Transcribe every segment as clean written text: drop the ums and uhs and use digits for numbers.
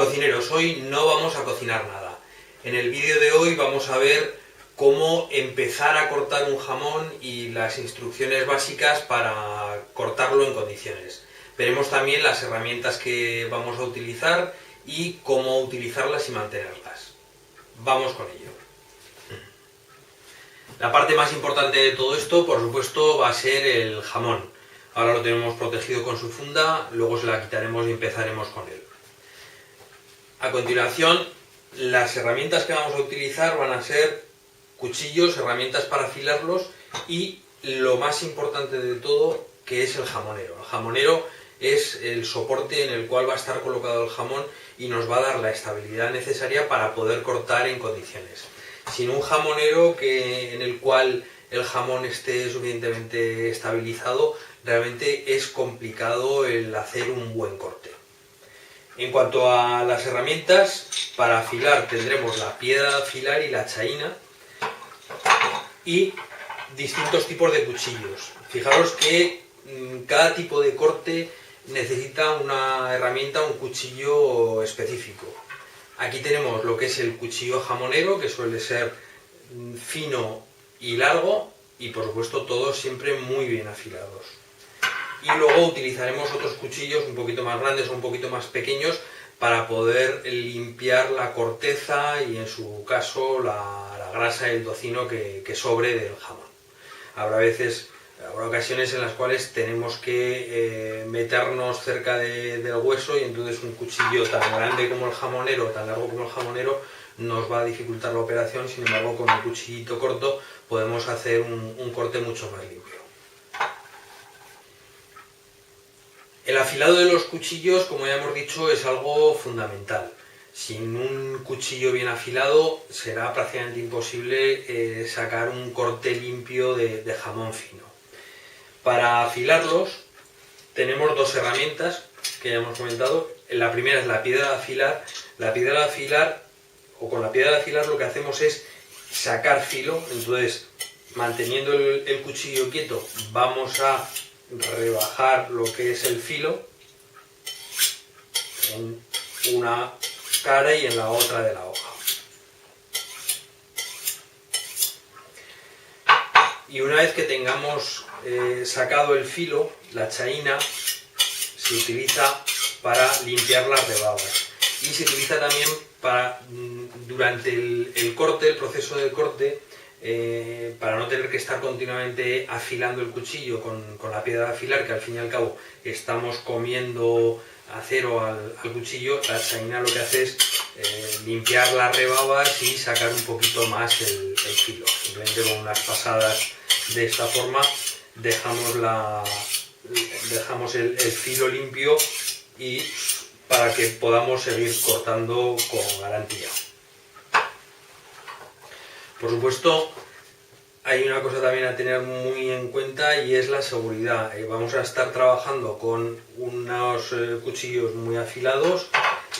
cocineros, hoy no vamos a cocinar nada. En el vídeo de hoy vamos a ver cómo empezar a cortar un jamón y las instrucciones básicas para cortarlo en condiciones. Veremos también las herramientas que vamos a utilizar y cómo utilizarlas y mantenerlas. Vamos con ello. La parte más importante de todo esto, por supuesto, va a ser el jamón. Ahora lo tenemos protegido con su funda, luego se la quitaremos y empezaremos con él. A continuación, las herramientas que vamos a utilizar van a ser cuchillos, herramientas para afilarlos y lo más importante de todo, que es el jamonero. El jamonero es el soporte en el cual va a estar colocado el jamón y nos va a dar la estabilidad necesaria para poder cortar en condiciones. Sin un jamonero en el cual el jamón esté suficientemente estabilizado, realmente es complicado el hacer un buen corte. En cuanto a las herramientas, para afilar tendremos la piedra de afilar y la chaina y distintos tipos de cuchillos. Fijaros que cada tipo de corte necesita una herramienta, un cuchillo específico. Aquí tenemos lo que es el cuchillo jamonero, que suele ser fino y largo y por supuesto todos siempre muy bien afilados. Y luego utilizaremos otros cuchillos un poquito más grandes o un poquito más pequeños para poder limpiar la corteza y en su caso la grasa y el tocino que sobre del jamón. Habrá ocasiones en las cuales tenemos que meternos cerca del hueso y entonces un cuchillo tan grande como el jamonero, tan largo como el jamonero, nos va a dificultar la operación. Sin embargo, con un cuchillito corto podemos hacer un corte mucho más limpio. El afilado de los cuchillos, como ya hemos dicho, es algo fundamental. Sin un cuchillo bien afilado será prácticamente imposible sacar un corte limpio de jamón fino. Para afilarlos tenemos dos herramientas que ya hemos comentado. La primera es la piedra de afilar. La piedra de afilar, o con la piedra de afilar, lo que hacemos es sacar filo. Entonces, manteniendo el cuchillo quieto, vamos a rebajar lo que es el filo en una cara y en la otra de la hoja. Y una vez que tengamos sacado el filo, la chaina se utiliza para limpiar las rebabas y se utiliza también para durante el corte, el proceso del corte, para no tener que estar continuamente afilando el cuchillo con la piedra de afilar, que al fin y al cabo estamos comiendo acero al cuchillo. La chaina lo que hace es limpiar las rebabas y sacar un poquito más el filo. Simplemente con unas pasadas de esta forma dejamos el filo limpio y para que podamos seguir cortando con garantía. Por supuesto, hay una cosa también a tener muy en cuenta y es la seguridad. Vamos a estar trabajando con unos cuchillos muy afilados.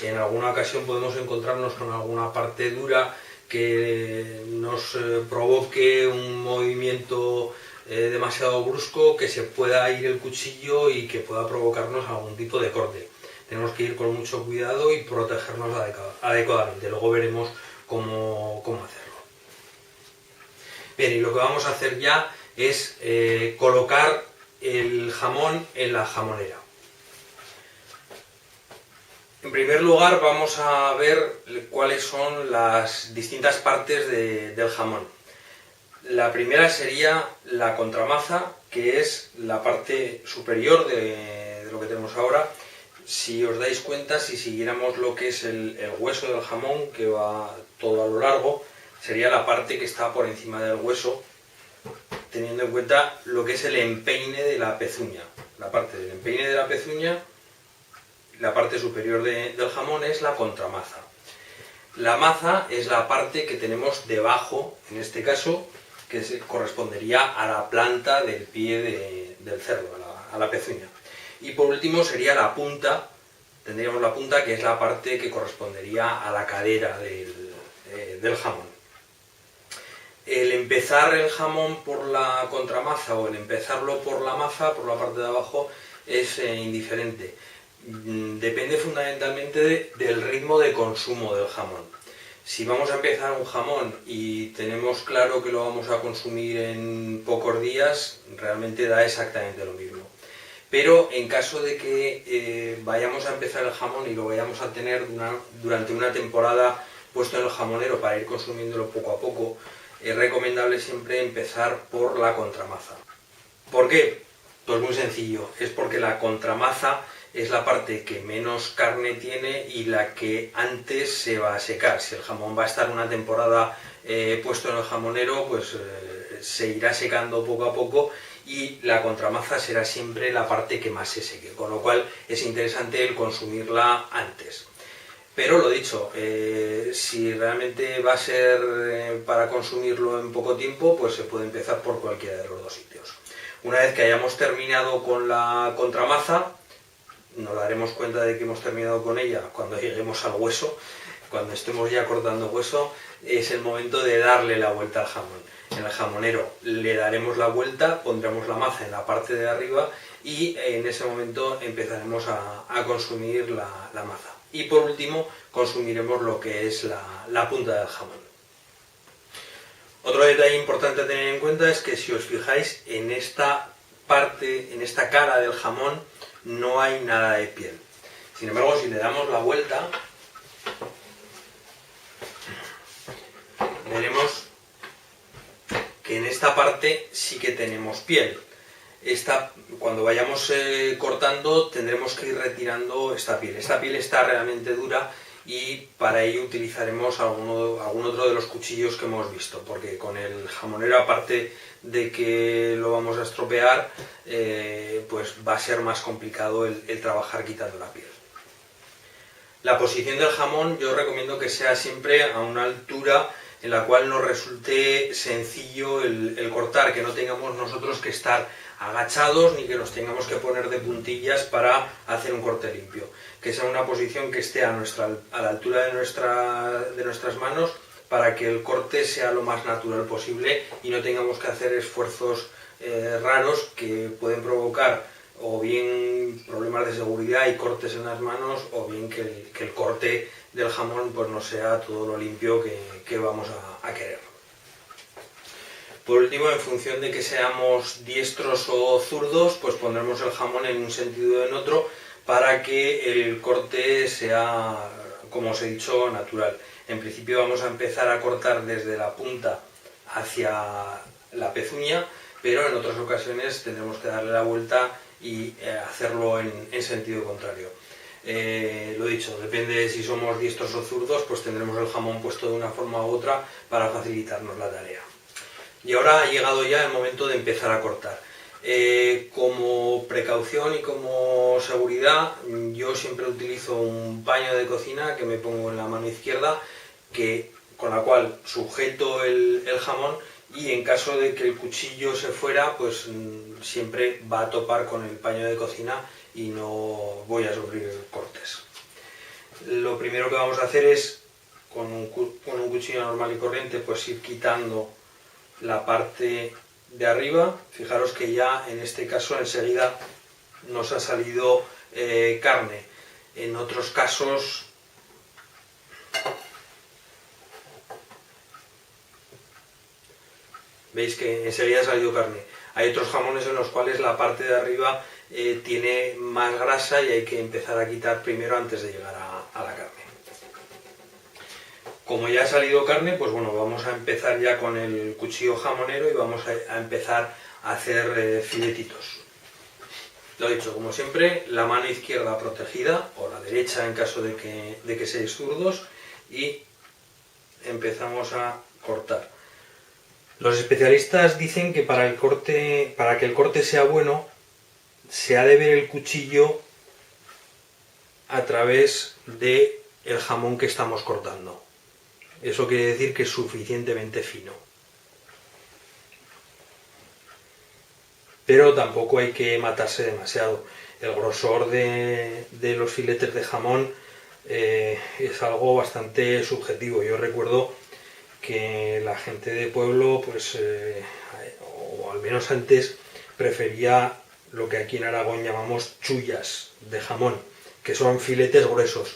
En alguna ocasión podemos encontrarnos con alguna parte dura que nos provoque un movimiento demasiado brusco, que se pueda ir el cuchillo y que pueda provocarnos algún tipo de corte. Tenemos que ir con mucho cuidado y protegernos adecuadamente. Luego veremos cómo hacerlo. Bien, y lo que vamos a hacer ya es colocar el jamón en la jamonera. En primer lugar vamos a ver cuáles son las distintas partes del jamón. La primera sería la contramaza, que es la parte superior de lo que tenemos ahora. Si os dais cuenta, si siguiéramos lo que es el hueso del jamón, que va todo a lo largo, sería la parte que está por encima del hueso, teniendo en cuenta lo que es el empeine de la pezuña. La parte del empeine de la pezuña, la parte superior del jamón, es la contramaza. La maza es la parte que tenemos debajo, en este caso, que correspondería a la planta del pie del cerdo, a la pezuña. Y por último sería la punta, tendríamos la punta, que es la parte que correspondería a la cadera del jamón. El empezar el jamón por la contramaza o el empezarlo por la maza, por la parte de abajo, es indiferente. Depende fundamentalmente del ritmo de consumo del jamón. Si vamos a empezar un jamón y tenemos claro que lo vamos a consumir en pocos días, realmente da exactamente lo mismo. Pero en caso de que vayamos a empezar el jamón y lo vayamos a tener durante una temporada puesto en el jamonero para ir consumiéndolo poco a poco, es recomendable siempre empezar por la contramaza. ¿Por qué? Pues muy sencillo, es porque la contramaza es la parte que menos carne tiene y la que antes se va a secar. Si el jamón va a estar una temporada puesto en el jamonero, pues se irá secando poco a poco y la contramaza será siempre la parte que más se seque, con lo cual es interesante el consumirla antes. Pero lo dicho, si realmente va a ser para consumirlo en poco tiempo, pues se puede empezar por cualquiera de los dos sitios. Una vez que hayamos terminado con la contramaza, nos daremos cuenta de que hemos terminado con ella cuando lleguemos al hueso, cuando estemos ya cortando hueso, es el momento de darle la vuelta al jamón. En el jamonero le daremos la vuelta, pondremos la maza en la parte de arriba y en ese momento empezaremos a consumir la maza. Y por último consumiremos lo que es la punta del jamón. Otro detalle importante a tener en cuenta es que si os fijáis en esta parte, en esta cara del jamón, no hay nada de piel. Sin embargo, si le damos la vuelta, veremos que en esta parte sí que tenemos piel. Cuando vayamos cortando tendremos que ir retirando esta piel. Esta piel está realmente dura y para ello utilizaremos algún otro de los cuchillos que hemos visto, porque con el jamonero, aparte de que lo vamos a estropear, pues va a ser más complicado el trabajar quitando la piel. La posición del jamón yo recomiendo que sea siempre a una altura en la cual nos resulte sencillo el cortar, que no tengamos nosotros que estar agachados ni que nos tengamos que poner de puntillas para hacer un corte limpio. Que sea una posición que esté a la altura de nuestras manos para que el corte sea lo más natural posible y no tengamos que hacer esfuerzos raros que pueden provocar o bien problemas de seguridad y cortes en las manos, o bien que el corte del jamón pues no sea todo lo limpio que vamos a querer. Por último, en función de que seamos diestros o zurdos, pues pondremos el jamón en un sentido o en otro para que el corte sea, como os he dicho, natural. En principio vamos a empezar a cortar desde la punta hacia la pezuña, pero en otras ocasiones tendremos que darle la vuelta y hacerlo en sentido contrario. Lo dicho, depende de si somos diestros o zurdos, pues tendremos el jamón puesto de una forma u otra para facilitarnos la tarea. Y ahora ha llegado ya el momento de empezar a cortar. Como precaución y como seguridad, yo siempre utilizo un paño de cocina que me pongo en la mano izquierda, con la cual sujeto el jamón, y en caso de que el cuchillo se fuera, pues siempre va a topar con el paño de cocina y no voy a sufrir cortes. Lo primero que vamos a hacer es, con un cuchillo normal y corriente, pues ir quitando la parte de arriba. Fijaros que ya en este caso enseguida nos ha salido carne. En otros casos veis que enseguida ha salido carne. Hay otros jamones en los cuales la parte de arriba tiene más grasa y hay que empezar a quitar primero antes de llegar a la carne. Como ya ha salido carne, pues bueno, vamos a empezar ya con el cuchillo jamonero y vamos a empezar a hacer filetitos. Lo dicho, como siempre, la mano izquierda protegida, o la derecha en caso de que seáis zurdos, y empezamos a cortar. Los especialistas dicen que para que el corte sea bueno, se ha de ver el cuchillo a través del jamón que estamos cortando. Eso quiere decir que es suficientemente fino. Pero tampoco hay que matarse demasiado. El grosor de los filetes de jamón es algo bastante subjetivo. Yo recuerdo que la gente de pueblo, pues, o al menos antes, prefería lo que aquí en Aragón llamamos chullas de jamón, que son filetes gruesos.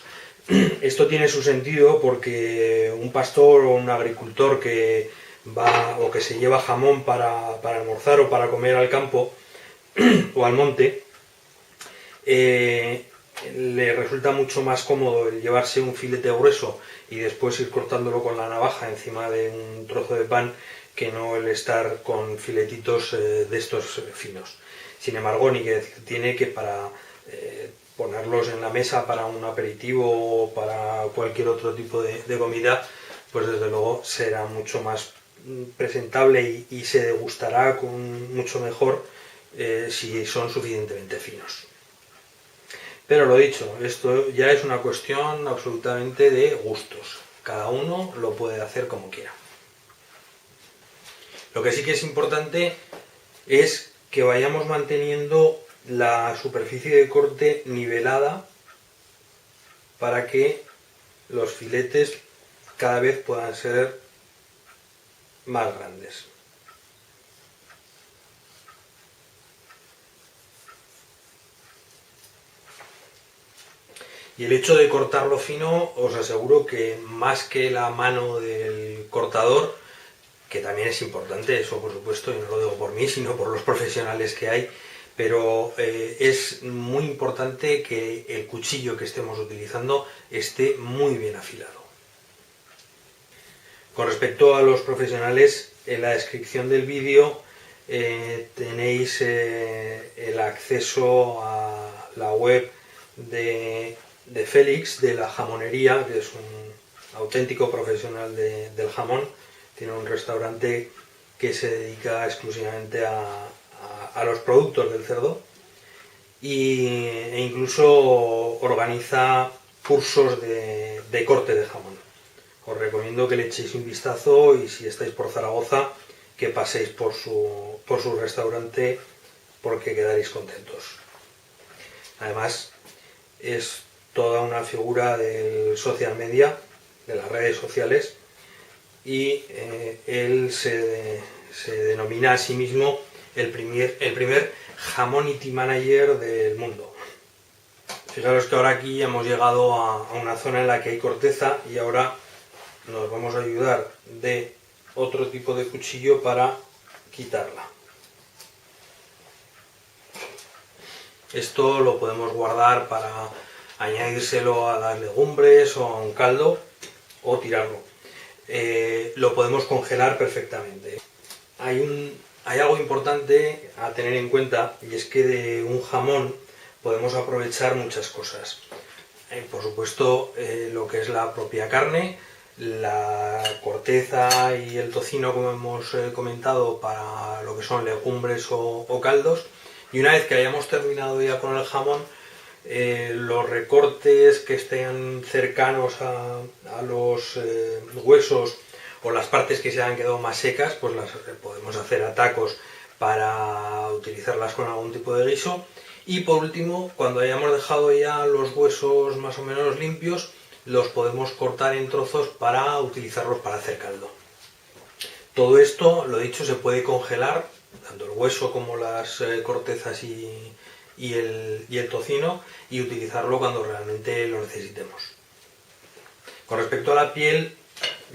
Esto tiene su sentido porque un pastor o un agricultor que va o que se lleva jamón para almorzar o para comer al campo o al monte, le resulta mucho más cómodo el llevarse un filete grueso y después ir cortándolo con la navaja encima de un trozo de pan, que no el estar con filetitos de estos finos. Sin embargo, ni que decir tiene que para ponerlos en la mesa para un aperitivo o para cualquier otro tipo de comida, pues desde luego será mucho más presentable y se degustará mucho mejor si son suficientemente finos. Pero lo dicho, esto ya es una cuestión absolutamente de gustos. Cada uno lo puede hacer como quiera. Lo que sí que es importante es que vayamos manteniendo la superficie de corte nivelada para que los filetes cada vez puedan ser más grandes. Y el hecho de cortarlo fino, os aseguro que más que la mano del cortador, que también es importante, eso por supuesto, y no lo digo por mí, sino por los profesionales que hay, pero es muy importante que el cuchillo que estemos utilizando esté muy bien afilado. Con respecto a los profesionales, en la descripción del vídeo tenéis el acceso a la web de Félix, de la jamonería, que es un auténtico profesional del jamón. Tiene un restaurante que se dedica exclusivamente a los productos del cerdo e incluso organiza cursos de corte de jamón. Os recomiendo que le echéis un vistazo y si estáis por Zaragoza, que paséis por su restaurante, porque quedaréis contentos. Además, es toda una figura del social media, de las redes sociales, y él se denomina a sí mismo el primer Jamonity Manager del mundo. Fijaros que ahora aquí hemos llegado a una zona en la que hay corteza y ahora nos vamos a ayudar de otro tipo de cuchillo para quitarla. Esto lo podemos guardar para añadírselo a las legumbres o a un caldo o tirarlo. Lo podemos congelar perfectamente. Hay algo importante a tener en cuenta, y es que de un jamón podemos aprovechar muchas cosas. Por supuesto, lo que es la propia carne, la corteza y el tocino, como hemos comentado, para lo que son legumbres o caldos. Y una vez que hayamos terminado ya con el jamón, los recortes que estén cercanos a los huesos o las partes que se han quedado más secas, pues las podemos hacer a tacos para utilizarlas con algún tipo de guiso. Y por último, cuando hayamos dejado ya los huesos más o menos limpios, los podemos cortar en trozos para utilizarlos para hacer caldo. Todo esto, lo dicho, se puede congelar, tanto el hueso como las cortezas y el tocino, y utilizarlo cuando realmente lo necesitemos. Con respecto a la piel,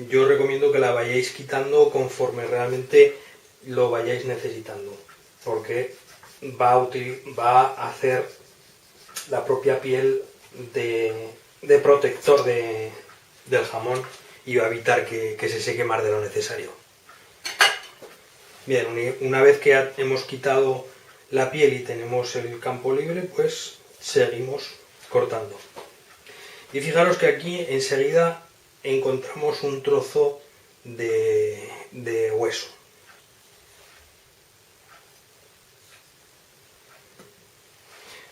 yo recomiendo que la vayáis quitando conforme realmente lo vayáis necesitando, porque va a hacer la propia piel de protector del jamón y va a evitar que se seque más de lo necesario. Bien, una vez que hemos quitado la piel y tenemos el campo libre, pues seguimos cortando. Y fijaros que aquí enseguida encontramos un trozo de hueso.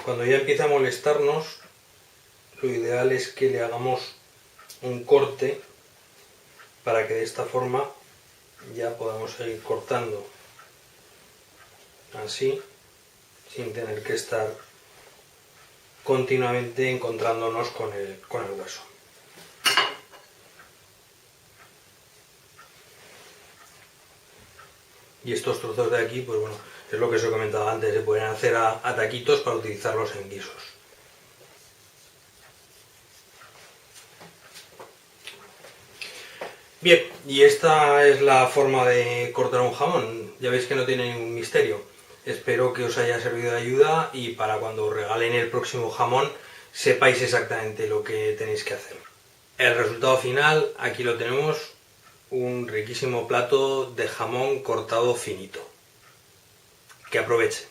Cuando ya empieza a molestarnos, lo ideal es que le hagamos un corte para que de esta forma ya podamos seguir cortando así, sin tener que estar continuamente encontrándonos con el hueso. Y estos trozos de aquí, pues bueno, es lo que os he comentado antes, se pueden hacer a taquitos para utilizarlos en guisos. Bien, y esta es la forma de cortar un jamón. Ya veis que no tiene ningún misterio. Espero que os haya servido de ayuda y para cuando os regalen el próximo jamón sepáis exactamente lo que tenéis que hacer. El resultado final, aquí lo tenemos, un riquísimo plato de jamón cortado finito. Que aprovechen.